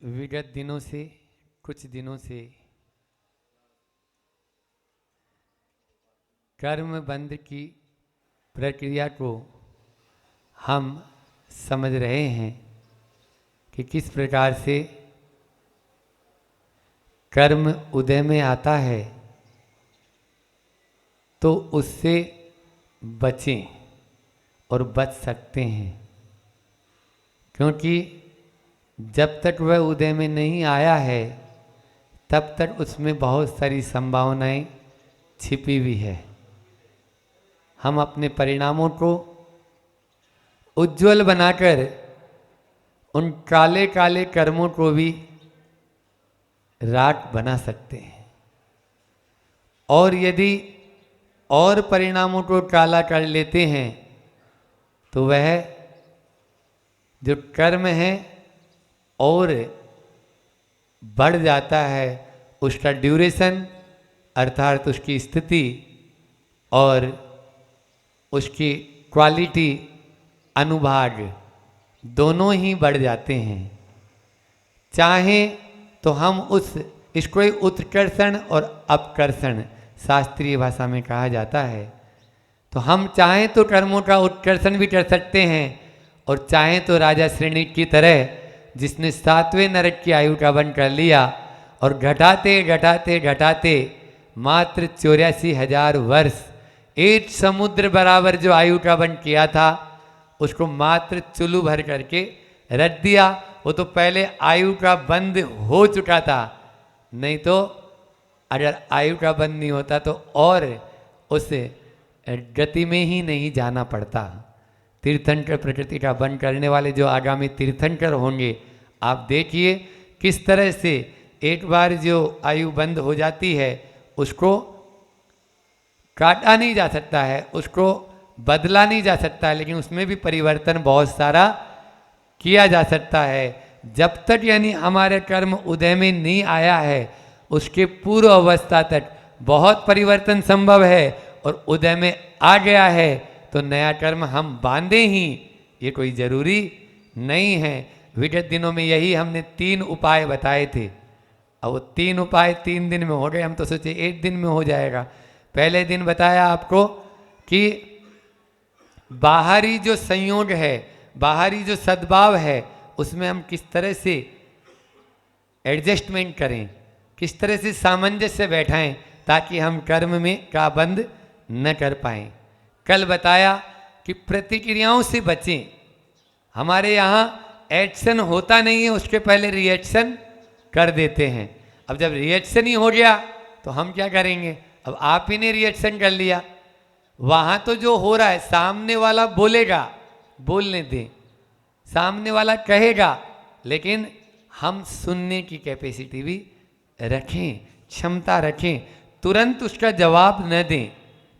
विगत दिनों से कुछ दिनों से कर्म बंध की प्रक्रिया को हम समझ रहे हैं कि किस प्रकार से कर्म उदय में आता है तो उससे बचें और बच सकते हैं, क्योंकि जब तक वह उदय में नहीं आया है तब तक उसमें बहुत सारी संभावनाएं छिपी हुई है। हम अपने परिणामों को उज्ज्वल बनाकर उन काले काले कर्मों को भी राख बना सकते हैं, और यदि और परिणामों को काला कर लेते हैं तो वह जो कर्म है और बढ़ जाता है, उसका ड्यूरेशन अर्थात उसकी स्थिति और उसकी क्वालिटी अनुभाग दोनों ही बढ़ जाते हैं। चाहे तो हम इसको ही उत्कर्षण और अपकर्षण शास्त्रीय भाषा में कहा जाता है, तो हम चाहें तो कर्मों का उत्कर्षण भी कर सकते हैं और चाहें तो राजा श्रेणी की तरह जिसने 7वें नरक की आयु का वन कर लिया और घटाते घटाते घटाते मात्र 84,000 वर्ष एक समुद्र बराबर जो आयु का वन किया था उसको मात्र चुल्लू भर करके रख दिया। वो तो पहले आयु का बंद हो चुका था, नहीं तो अगर आयु का बंद नहीं होता तो और उस गति में ही नहीं जाना पड़ता। तीर्थंकर प्रकृति का बंद करने वाले जो आगामी तीर्थंकर होंगे, आप देखिए किस तरह से एक बार जो आयु बंद हो जाती है उसको काटा नहीं जा सकता है, उसको बदला नहीं जा सकता है, लेकिन उसमें भी परिवर्तन बहुत सारा किया जा सकता है। जब तक यानी हमारे कर्म उदय में नहीं आया है उसके पूर्व अवस्था तक बहुत परिवर्तन संभव है, और उदय में आ गया है तो नया कर्म हम बांधे ही, ये कोई जरूरी नहीं है। विगत दिनों में यही हमने 3 उपाय बताए थे, अब वो 3 उपाय 3 दिन में हो गए, हम तो सोचे 1 दिन में हो जाएगा। पहले दिन बताया आपको कि बाहरी जो संयोग है, बाहरी जो सद्भाव है, उसमें हम किस तरह से एडजस्टमेंट करें, किस तरह से सामंजस्य बैठाएं ताकि हम कर्म में का बंद न कर पाएं। कल बताया कि प्रतिक्रियाओं से बचें। हमारे यहाँ एक्शन होता नहीं है, उसके पहले रिएक्शन कर देते हैं। अब जब रिएक्शन ही हो गया तो हम क्या करेंगे? अब आप ही ने रिएक्शन कर लिया, वहाँ तो जो हो रहा है सामने वाला बोलेगा, बोलने दें, सामने वाला कहेगा, लेकिन हम सुनने की कैपेसिटी भी रखें, क्षमता रखें। तुरंत उसका जवाब न दें,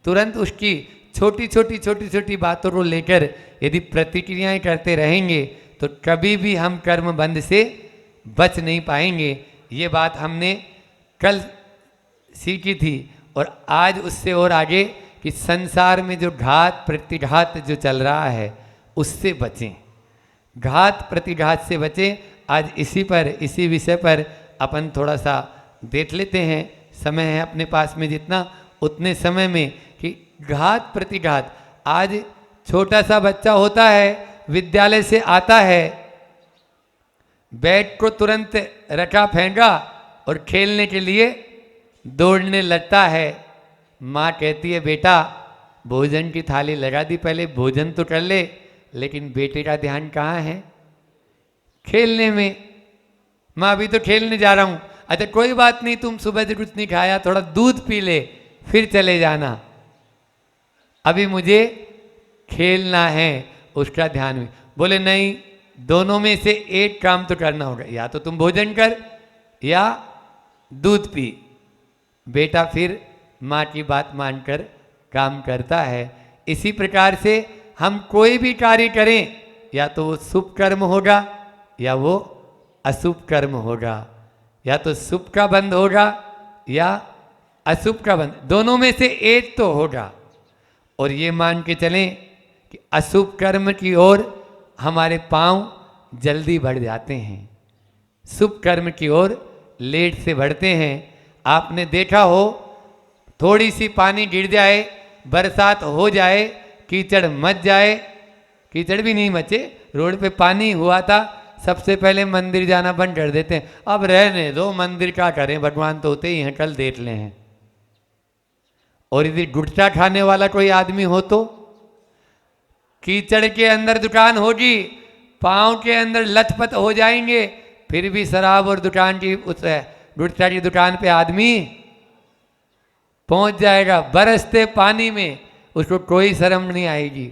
तुरंत उसकी छोटी छोटी बातों को लेकर यदि प्रतिक्रियाएं करते रहेंगे तो कभी भी हम कर्म बंध से बच नहीं पाएंगे। ये बात हमने कल सीखी थी, और आज उससे और आगे कि संसार में जो घात प्रतिघात जो चल रहा है उससे बचें, घात प्रतिघात से बचें। आज इसी विषय पर अपन थोड़ा सा देख लेते हैं। समय है अपने पास में जितना, उतने समय में कि घात प्रतिघात। आज छोटा सा बच्चा होता है, विद्यालय से आता है, बैग को तुरंत रखा फेंका और खेलने के लिए दौड़ने लगता है। माँ कहती है बेटा भोजन की थाली लगा दी, पहले भोजन तो कर ले, लेकिन बेटे का ध्यान कहाँ है? खेलने में। माँ अभी तो खेलने जा रहा हूँ। अच्छा कोई बात नहीं, तुम सुबह से कुछ नहीं खाया, थोड़ा दूध पी ले फिर चले जाना, अभी मुझे खेलना है। उसका ध्यान भी बोले नहीं, दोनों में से एक काम तो करना होगा, या तो तुम भोजन कर या दूध पी। बेटा फिर माँ की बात मानकर काम करता है। इसी प्रकार से हम कोई भी कार्य करें, या तो वो शुभ कर्म होगा या वो अशुभ कर्म होगा, या तो शुभ का बंध होगा या अशुभ का बंध, दोनों में से एक तो होगा। और ये मान के चलें कि अशुभ कर्म की ओर हमारे पांव जल्दी बढ़ जाते हैं, शुभ कर्म की ओर लेट से बढ़ते हैं। आपने देखा हो, थोड़ी सी पानी गिर जाए, बरसात हो जाए, कीचड़ मच जाए, कीचड़ भी नहीं मचे, रोड पे पानी हुआ था, सबसे पहले मंदिर जाना बंद कर देते हैं। अब रहने दो, मंदिर क्या करें, भगवान तो होते ही हैं, कल देख ले हैं। और यदि गुटखा खाने वाला कोई आदमी हो तो कीचड़ के अंदर दुकान होगी, पांव के अंदर लथपथ हो जाएंगे, फिर भी शराब और दुकान की उस गुटखा की दुकान पे आदमी पहुंच जाएगा बरसते पानी में, उसको कोई शर्म नहीं आएगी।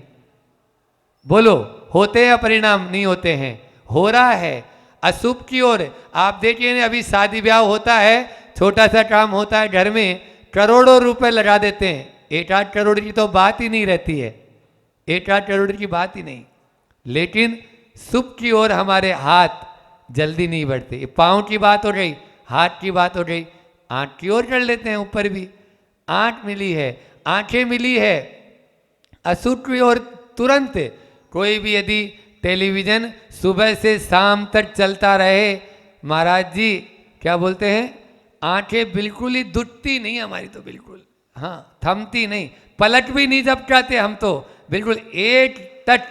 बोलो, होते हैं परिणाम? नहीं होते हैं, हो रहा है अशुभ की ओर। आप देखिए अभी शादी ब्याह होता है, छोटा सा काम होता है घर में, करोड़ों रुपए लगा देते हैं। 1-8 करोड़ की तो बात ही नहीं रहती है, 1-8 करोड़ की बात ही नहीं, लेकिन शुभ की ओर हमारे हाथ जल्दी नहीं बढ़ते। पाँव की बात हो गई, हाथ की बात हो गई, आँख की ओर कर लेते हैं ऊपर भी। आँख मिली है, आंखें मिली है, अशुभ की ओर तुरंत। कोई भी यदि टेलीविजन सुबह से शाम तक चलता रहे, महाराज जी क्या बोलते हैं, आंखें बिल्कुल ही दुखती नहीं हमारी तो, बिल्कुल हाँ थमती नहीं, पलक भी नहीं झपकाते हम तो, बिल्कुल एक तक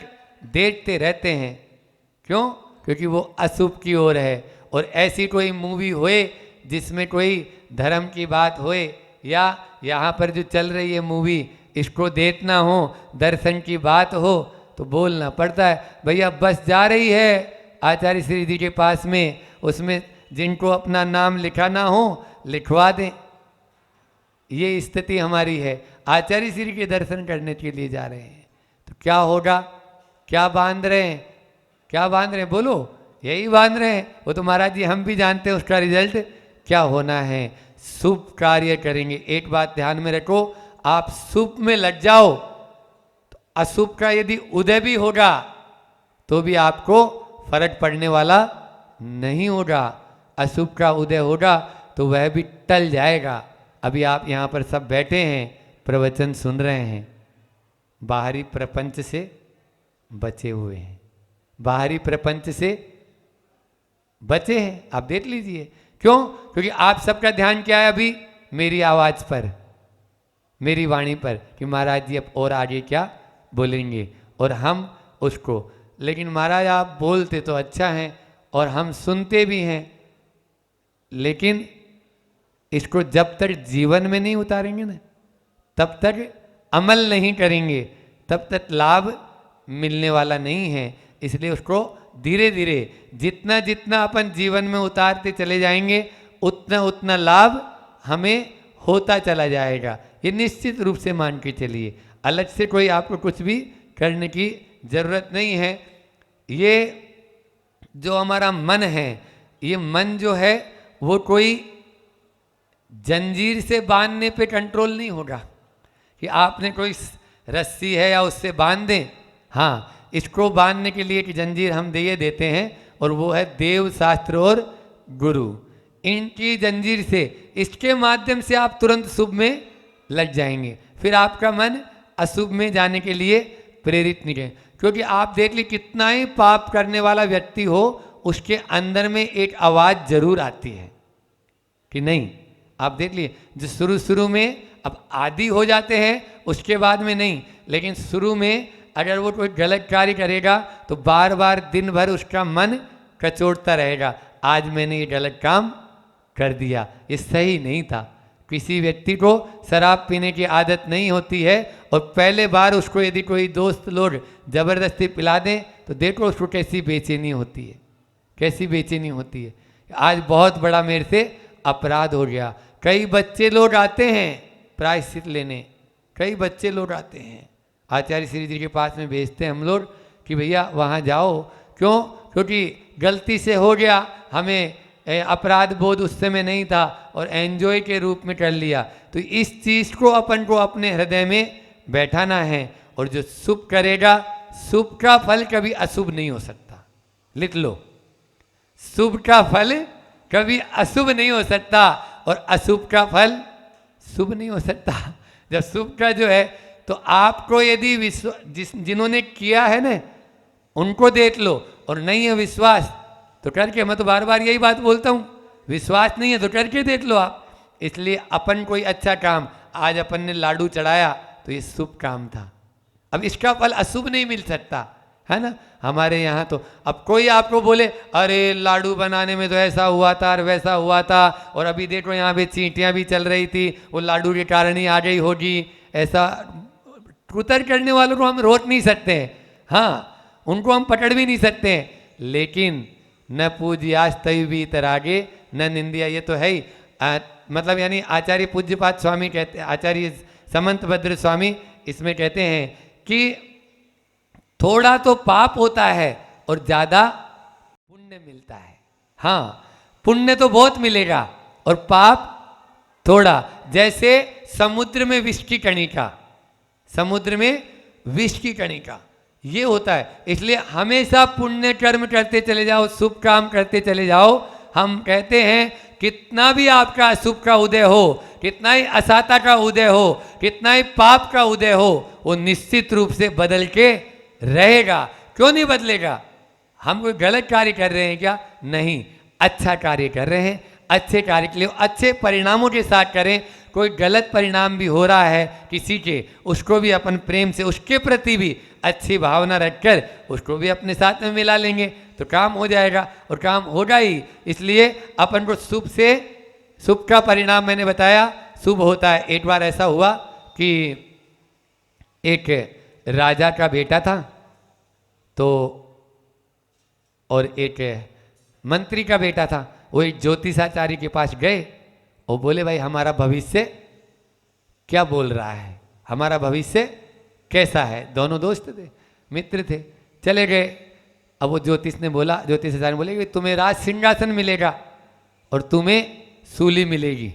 देखते रहते हैं। क्यों? क्योंकि वो अशुभ की ओर है। और ऐसी कोई मूवी होए जिसमें कोई धर्म की बात होए, या यहाँ पर जो चल रही है मूवी, इसको देखना हो, दर्शन की बात हो, तो बोलना पड़ता है, भैया बस जा रही है आचार्य श्री जी के पास में, उसमें जिनको अपना नाम लिखाना हो लिखवा दें। ये स्थिति हमारी है, आचार्य श्री के दर्शन करने के लिए जा रहे हैं, तो क्या होगा? क्या बांध रहे हैं, क्या बांध रहे हैं? बोलो, यही बांध रहे हैं। वो तो महाराज जी हम भी जानते हैं उसका रिजल्ट क्या होना है। शुभ कार्य करेंगे, एक बात ध्यान में रखो, आप शुभ में लग जाओ तो अशुभ का यदि उदय भी होगा तो भी आपको फर्क पड़ने वाला नहीं होगा। अशुभ का उदय होगा तो वह भी टल जाएगा। अभी आप यहाँ पर सब बैठे हैं, प्रवचन सुन रहे हैं, बाहरी प्रपंच से बचे हुए हैं, बाहरी प्रपंच से बचे हैं। आप देख लीजिए, क्यों? क्योंकि आप सबका ध्यान क्या है अभी? मेरी आवाज पर, मेरी वाणी पर, कि महाराज जी अब और आगे क्या बोलेंगे, और हम उसको, लेकिन महाराज आप बोलते तो अच्छा है और हम सुनते भी हैं, लेकिन इसको जब तक जीवन में नहीं उतारेंगे ना, तब तक अमल नहीं करेंगे, तब तक लाभ मिलने वाला नहीं है। इसलिए उसको धीरे धीरे जितना जितना अपन जीवन में उतारते चले जाएंगे, उतना उतना लाभ हमें होता चला जाएगा। ये निश्चित रूप से मान के चलिए, अलग से कोई आपको कुछ भी करने की जरूरत नहीं है। ये जो हमारा मन है, ये मन जो है वो कोई जंजीर से बांधने पे कंट्रोल नहीं होगा कि आपने कोई रस्सी है या उससे बांध दें। हाँ, इसको बांधने के लिए कि जंजीर हम दे देते हैं, और वो है देव शास्त्र और गुरु। इनकी जंजीर से, इसके माध्यम से आप तुरंत शुभ में लग जाएंगे, फिर आपका मन अशुभ में जाने के लिए प्रेरित नहीं है। क्योंकि आप देख लीजिए, कितना ही पाप करने वाला व्यक्ति हो, उसके अंदर में एक आवाज़ जरूर आती है कि नहीं। आप देख लिए, जो शुरू शुरू में, अब आदी हो जाते हैं उसके बाद में नहीं, लेकिन शुरू में अगर वो कोई गलत कार्य करेगा तो बार बार दिन भर उसका मन कचोटता रहेगा, आज मैंने ये गलत काम कर दिया, ये सही नहीं था। किसी व्यक्ति को शराब पीने की आदत नहीं होती है, और पहले बार उसको यदि कोई दोस्त लोग ज़बरदस्ती पिला दें तो देखो उसको कैसी बेचैनी होती है, कैसी बेचैनी होती है। आज बहुत बड़ा मेरे से अपराध हो गया। कई बच्चे लोग आते हैं प्रायश्चित लेने, कई बच्चे लोग आते हैं, आचार्य श्री जी के पास में भेजते हैं हम लोग कि भैया वहाँ जाओ। क्यों? क्योंकि गलती से हो गया, हमें अपराध बोध उस समय नहीं था और एंजॉय के रूप में कर लिया। तो इस चीज़ को अपन को अपने हृदय में बैठाना है, और जो शुभ करेगा, शुभ का फल कभी अशुभ नहीं हो सकता। लिख लो, शुभ का फल कभी अशुभ नहीं हो सकता, और अशुभ का फल शुभ नहीं हो सकता। जब शुभ का जो है, तो आपको यदि जिन्होंने किया है ना, उनको देख लो, और नहीं है विश्वास तो करके, मैं तो बार बार यही बात बोलता हूँ, विश्वास नहीं है तो करके देख लो आप। इसलिए अपन कोई अच्छा काम, आज अपन ने लाडू चढ़ाया तो ये शुभ काम था, अब इसका फल अशुभ नहीं मिल सकता, है ना। हमारे यहाँ तो अब कोई आपको बोले अरे लाडू बनाने में तो ऐसा हुआ था और वैसा हुआ था, और अभी देखो यहाँ पे चींटियाँ भी चल रही थी, वो लाडू के कारण ही आ गई होगी, ऐसा कुतर करने वालों को हम रोक नहीं सकते हैं, हाँ उनको हम पकड़ भी नहीं सकते हैं, लेकिन न पूज्यास्तयु वीतरागे न निंदिया, ये तो है ही। मतलब यानी आचार्य पूज्यपाद स्वामी कहते, आचार्य समंत भद्र स्वामी इसमें कहते हैं कि थोड़ा तो पाप होता है और ज्यादा पुण्य मिलता है। हाँ पुण्य तो बहुत मिलेगा और पाप थोड़ा, जैसे समुद्र में विष की कणिका, समुद्र में विष की कणिका ये होता है। इसलिए हमेशा पुण्य कर्म करते चले जाओ, शुभ काम करते चले जाओ। हम कहते हैं कितना भी आपका अशुभ का उदय हो, कितना ही असाता का उदय हो, कितना ही पाप का उदय हो, वो निश्चित रूप से बदल के रहेगा। क्यों नहीं बदलेगा? हम कोई गलत कार्य कर रहे हैं क्या? नहीं, अच्छा कार्य कर रहे हैं। अच्छे कार्य के लिए अच्छे परिणामों के साथ करें। कोई गलत परिणाम भी हो रहा है किसी के, उसको भी अपन प्रेम से, उसके प्रति भी अच्छी भावना रखकर उसको भी अपने साथ में मिला लेंगे तो काम हो जाएगा, और काम होगा ही। इसलिए अपन को शुभ से, शुभ का परिणाम मैंने बताया शुभ होता है। एक बार ऐसा हुआ कि एक राजा का बेटा था तो, और एक मंत्री का बेटा था, वो एक ज्योतिषाचार्य के पास गए और बोले भाई हमारा भविष्य क्या बोल रहा है, हमारा भविष्य कैसा है। दोनों दोस्त थे, मित्र थे, चले गए। अब वो ज्योतिष ने बोला, ज्योतिषाचार्य ने बोले कि तुम्हें राज सिंहासन मिलेगा और तुम्हें सूली मिलेगी।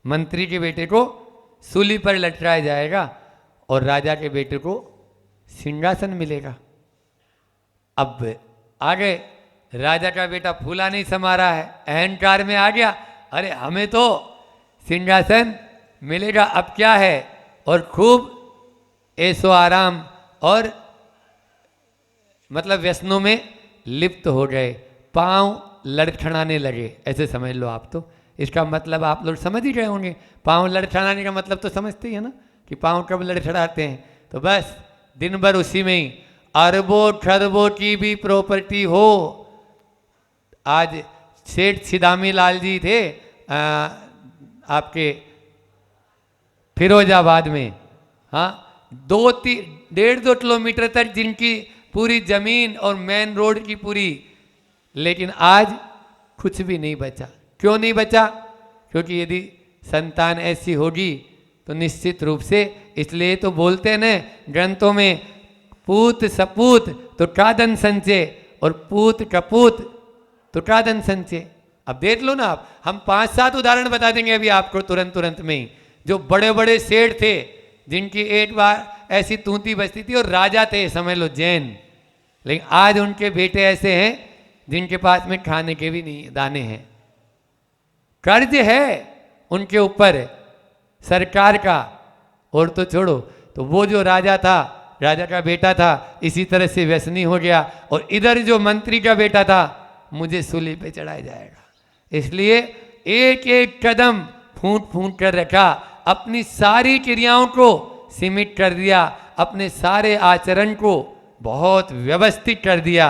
मंत्री के बेटे को सूली पर लटकाया जाएगा और राजा के बेटे को सिंहासन मिलेगा। अब आ गए, राजा का बेटा फूला नहीं समा रहा है, अहंकार में आ गया, अरे हमें तो सिंहासन मिलेगा, अब क्या है। और खूब ऐसो आराम और मतलब व्यसनों में लिप्त हो गए, पांव लड़खड़ाने लगे, ऐसे समझ लो आप। तो इसका मतलब आप लोग समझ ही गए होंगे, पांव लड़खड़ाने का मतलब तो समझते ही है ना कि पांव कब लड़खड़ाते हैं। तो बस दिन भर उसी में ही, अरबों खरबों की भी प्रॉपर्टी हो। आज सेठ सिदामी लाल जी थे आपके फिरोजाबाद में, हाँ 1.5-2 किलोमीटर तक जिनकी पूरी जमीन और मेन रोड की पूरी, लेकिन आज कुछ भी नहीं बचा। क्यों नहीं बचा? क्योंकि यदि संतान ऐसी होगी तो निश्चित रूप से, इसलिए तो बोलते हैं न ग्रंथों में, पूत सपूत तो कादन संचय और पूत कपूत तो कादन संचय। अब देख लो ना आप, हम 5-7 उदाहरण बता देंगे अभी आपको तुरंत में ही, जो बड़े बड़े सेठ थे जिनकी एक बार ऐसी तूती बजती थी और राजा थे समझ लो जैन, लेकिन आज उनके बेटे ऐसे हैं जिनके पास में खाने के भी नहीं दाने हैं। कर्ज है उनके ऊपर सरकार का, और तो छोड़ो, तो वो जो राजा था, राजा का बेटा था, इसी तरह से व्यसनी हो गया, और इधर जो मंत्री का बेटा था, मुझे सूली पे चढ़ाया जाएगा। इसलिए एक एक कदम फूंक फूंक कर रखा, अपनी सारी क्रियाओं को सीमित कर दिया, अपने सारे आचरण को बहुत व्यवस्थित कर दिया।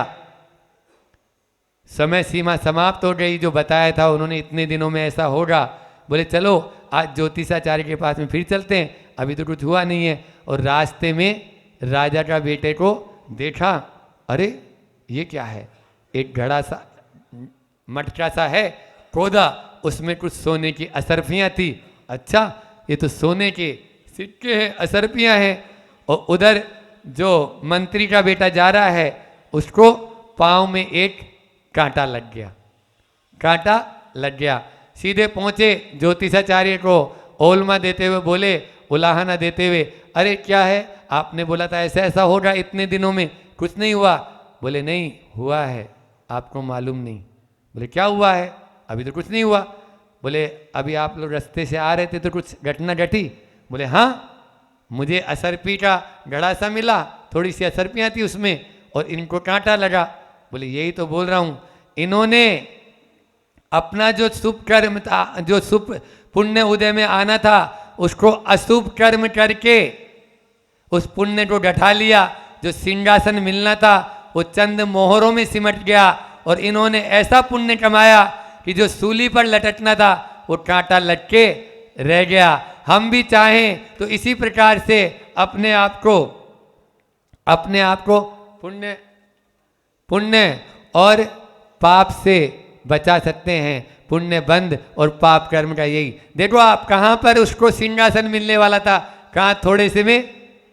समय सीमा समाप्त हो गई, जो बताया था उन्होंने इतने दिनों में ऐसा होगा। बोले चलो आज ज्योतिषाचार्य के पास में फिर चलते हैं, अभी तो कुछ हुआ नहीं है। और रास्ते में राजा का बेटे को देखा, अरे ये क्या है, एक घड़ा सा मटका सा है खोदा, उसमें कुछ सोने की असरफियाँ थी। अच्छा ये तो सोने के सिक्के हैं, असरफियाँ हैं। और उधर जो मंत्री का बेटा जा रहा है, उसको पाँव में एक कांटा लग गया, कांटा लग गया। सीधे पहुँचे ज्योतिषाचार्य को, ओलमा देते हुए बोले, उलाहना देते हुए, अरे क्या है, आपने बोला था ऐसा ऐसा होगा इतने दिनों में, कुछ नहीं हुआ। बोले नहीं हुआ है, आपको मालूम नहीं। बोले क्या हुआ है? अभी तो कुछ नहीं हुआ। बोले अभी आप लोग रास्ते से आ रहे थे तो कुछ घटना घटी? बोले हाँ, मुझे असरपी का घड़ा सा मिला, थोड़ी सी असरपियाँ थी उसमें, और इनको कांटा लगा। बोले यही तो बोल रहा हूँ इन्होंने अपना जो शुभ कर्म था, जो शुभ पुण्य उदय में आना था, उसको अशुभ कर्म करके उस पुण्य को ढठा लिया। जो सिंहासन मिलना था वो चंद मोहरों में सिमट गया और इन्होंने ऐसा पुण्य कमाया कि जो सूली पर लटकना था वो कांटा लटके रह गया। हम भी चाहें तो इसी प्रकार से अपने आप को पुण्य और पाप से बचा सकते हैं। पुण्य बंद और पाप कर्म का यही देखो, आप कहाँ पर उसको सिंहासन मिलने वाला था, कहाँ थोड़े से में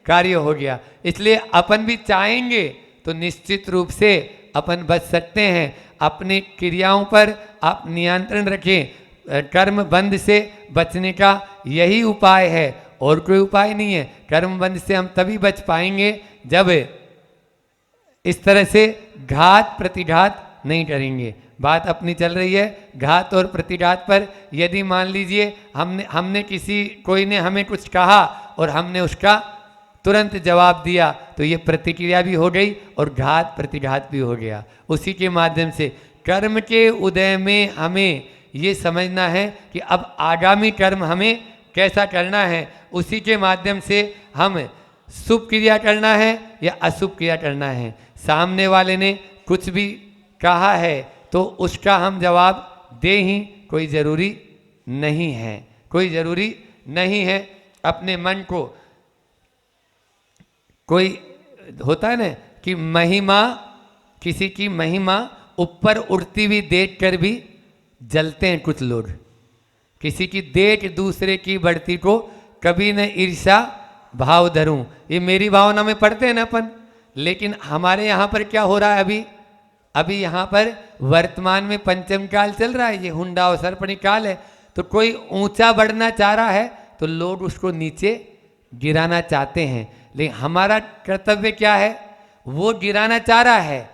कार्य हो गया। इसलिए अपन भी चाहेंगे तो निश्चित रूप से अपन बच सकते हैं। अपनी क्रियाओं पर आप नियंत्रण रखें। कर्म बंध से बचने का यही उपाय है, और कोई उपाय नहीं है। कर्म बंध से हम तभी बच पाएंगे जब इस तरह से घात प्रतिघात नहीं करेंगे। बात अपनी चल रही है घात और प्रतिघात पर। यदि मान लीजिए हमने कोई ने हमें कुछ कहा और हमने उसका तुरंत जवाब दिया, तो ये प्रतिक्रिया भी हो गई और घात प्रतिघात भी हो गया। उसी के माध्यम से कर्म के उदय में हमें ये समझना है कि अब आगामी कर्म हमें कैसा करना है। उसी के माध्यम से हम शुभ क्रिया करना है या अशुभ क्रिया करना है। सामने वाले ने कुछ भी कहा है तो उसका हम जवाब दे ही कोई ज़रूरी नहीं है, कोई ज़रूरी नहीं है। अपने मन को, कोई होता है ना कि महिमा, किसी की महिमा ऊपर उड़ती हुई देख कर भी जलते हैं कुछ लोग। किसी की देख दूसरे की बढ़ती को कभी न ईर्ष्या भाव धरूं, ये मेरी भावना में पढ़ते हैं ना अपन। लेकिन हमारे यहाँ पर क्या हो रहा है, अभी यहाँ पर वर्तमान में पंचम काल चल रहा है, ये हुंडा और सर्पणी काल है। तो कोई ऊंचा बढ़ना चाह रहा है तो लोग उसको नीचे गिराना चाहते हैं। लेकिन हमारा कर्तव्य क्या है, वो गिराना चाह रहा है,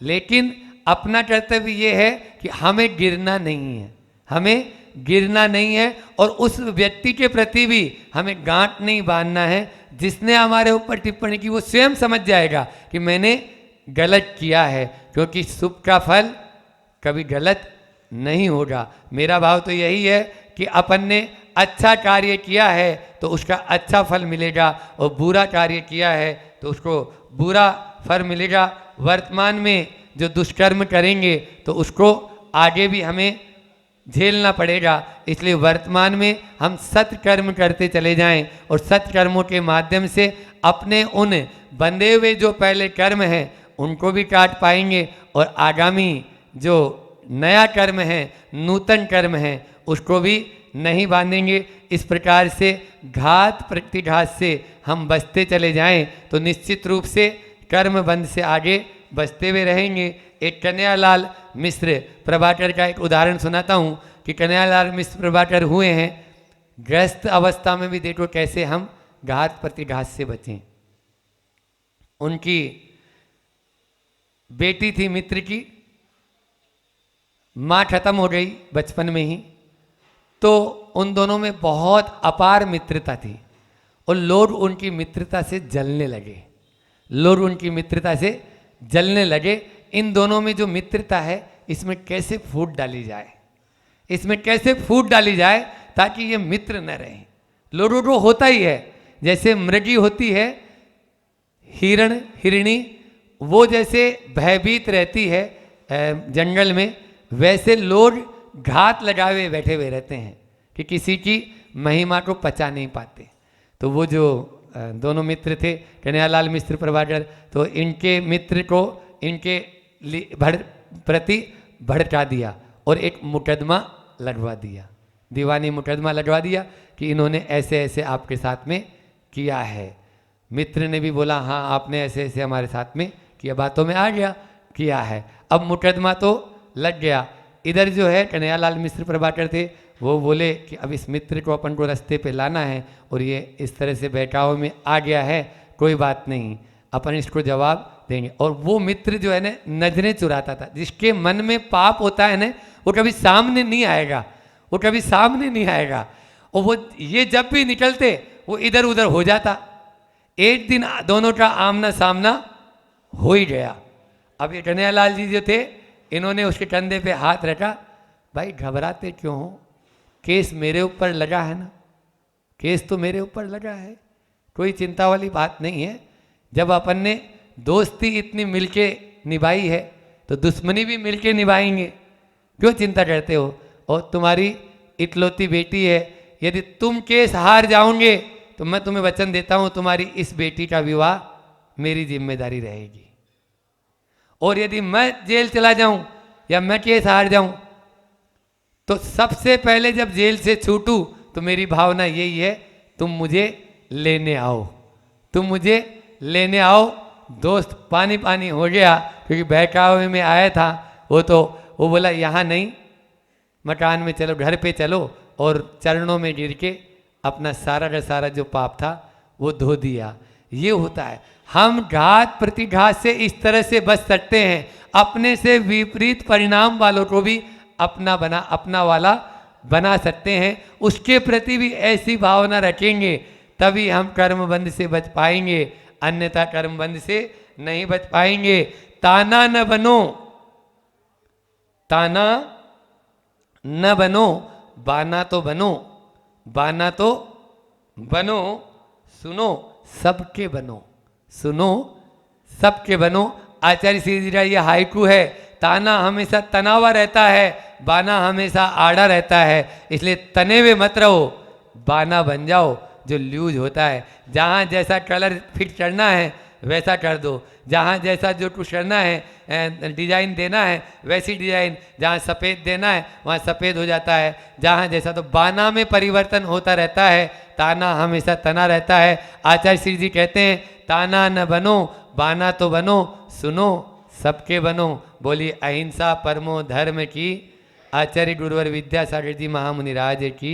लेकिन अपना कर्तव्य ये है कि हमें गिरना नहीं है, हमें गिरना नहीं है। और उस व्यक्ति के प्रति भी हमें गांठ नहीं बांधना है। जिसने हमारे ऊपर टिप्पणी की वो स्वयं समझ जाएगा कि मैंने गलत किया है, क्योंकि शुभ का फल कभी गलत नहीं होगा। मेरा भाव तो यही है कि अपन ने अच्छा कार्य किया है तो उसका अच्छा फल मिलेगा, और बुरा कार्य किया है तो उसको बुरा फल मिलेगा। वर्तमान में जो दुष्कर्म करेंगे तो उसको आगे भी हमें झेलना पड़ेगा। इसलिए वर्तमान में हम सत्कर्म करते चले जाएं, और सत्कर्मों के माध्यम से अपने उन बंधे हुए जो पहले कर्म हैं उनको भी काट पाएंगे, और आगामी जो नया कर्म है, नूतन कर्म है, उसको भी नहीं बांधेंगे। इस प्रकार से घात प्रतिघात से हम बचते चले जाएं तो निश्चित रूप से कर्म बंध से आगे बचते हुए रहेंगे। एक कन्हैयालाल मिश्र प्रभाकर का एक उदाहरण सुनाता हूँ कि कन्हैयालाल मिश्र प्रभाकर हुए हैं ग्रस्त अवस्था में भी देखो कैसे हम घात प्रतिघात से बचें। उनकी बेटी थी मित्र की, माँ खत्म हो गई बचपन में ही, तो उन दोनों में बहुत अपार मित्रता थी और लोग उनकी मित्रता से जलने लगे, लोग उनकी मित्रता से जलने लगे। इन दोनों में जो मित्रता है इसमें कैसे फूट डाली जाए, इसमें कैसे फूट डाली जाए ताकि ये मित्र न रहे। लोगों को होता ही है, जैसे मृगी होती है हिरण हिरणी, वो जैसे भयभीत रहती है जंगल में, वैसे लोग घात लगाए हुए बैठे हुए रहते हैं कि किसी की महिमा को पचा नहीं पाते। तो वो जो दोनों मित्र थे कन्हैयालाल मिश्र प्रभाकर, तो इनके मित्र को इनके प्रति भड़का दिया और एक मुकदमा लगवा दिया, दीवानी मुकदमा लगवा दिया कि इन्होंने ऐसे ऐसे आपके साथ में किया है। मित्र ने भी बोला हाँ आपने ऐसे ऐसे हमारे साथ में किया, बातों में आ गया किया है। अब मुकदमा तो लग गया। इधर जो है कन्हैयालाल मिश्र प्रभाकर थे, वो बोले कि अब इस मित्र को अपन को रास्ते पे लाना है और ये इस तरह से बहकाव में आ गया है, कोई बात नहीं अपन इसको जवाब देंगे। और वो मित्र जो है ना नजरें चुराता था, जिसके मन में पाप होता है ना वो कभी सामने नहीं आएगा, वो कभी सामने नहीं आएगा। और वो ये जब भी निकलते वो इधर उधर हो जाता। एक दिन दोनों का आमना सामना हो ही गया। अब ये कन्हैयालाल जी जो थे इन्होंने उसके कंधे पे हाथ रखा, भाई घबराते क्यों हो, केस मेरे ऊपर लगा है ना, केस तो मेरे ऊपर लगा है, कोई चिंता वाली बात नहीं है। जब अपन ने दोस्ती इतनी मिलके निभाई है तो दुश्मनी भी मिलके निभाएंगे, क्यों चिंता करते हो। और तुम्हारी इकलौती बेटी है, यदि तुम केस हार जाओगे तो मैं तुम्हें वचन देता हूं तुम्हारी इस बेटी का विवाह मेरी जिम्मेदारी रहेगी। और यदि मैं जेल चला जाऊं या मैं केस हार जाऊं तो सबसे पहले जब जेल से छूटूं तो मेरी भावना यही है, तुम मुझे लेने आओ, तुम मुझे लेने आओ। दोस्त पानी पानी हो गया, क्योंकि बहकावे में आया था वो बोला यहाँ नहीं, मकान में चलो, घर पे चलो, और चरणों में गिर के अपना सारा का सारा जो पाप था वो धो दिया। ये होता है, हम घात प्रतिघात से इस तरह से बच सकते हैं, अपने से विपरीत परिणाम वालों को भी अपना वाला बना सकते हैं। उसके प्रति भी ऐसी भावना रखेंगे तभी हम कर्मबंध से बच पाएंगे, अन्यथा कर्मबंध से नहीं बच पाएंगे। ताना न बनो, ताना न बनो, बाना तो बनो, बाना तो बनो, सुनो सबके बनो, सुनो सबके बनो। आचार्य श्री जी का ये हाइकू है, ताना हमेशा तना हुआ रहता है, बाना हमेशा आड़ा रहता है, इसलिए तने हुए मत रहो, बाना बन जाओ जो लूज होता है। जहाँ जैसा कलर फिट करना है वैसा कर दो, जहाँ जैसा जो कुछ करना है डिजाइन देना है वैसी डिजाइन, जहाँ सफ़ेद देना है वहाँ सफ़ेद हो जाता है, जहाँ जैसा। तो बाना में परिवर्तन होता रहता है, ताना हमेशा तना रहता है। आचार्य श्री जी कहते हैं ताना न बनो, बाना तो बनो, सुनो सबके बनो। बोलिए अहिंसा परमो धर्म की। आचार्य गुरुवर विद्यासागर जी महामुनि राज की।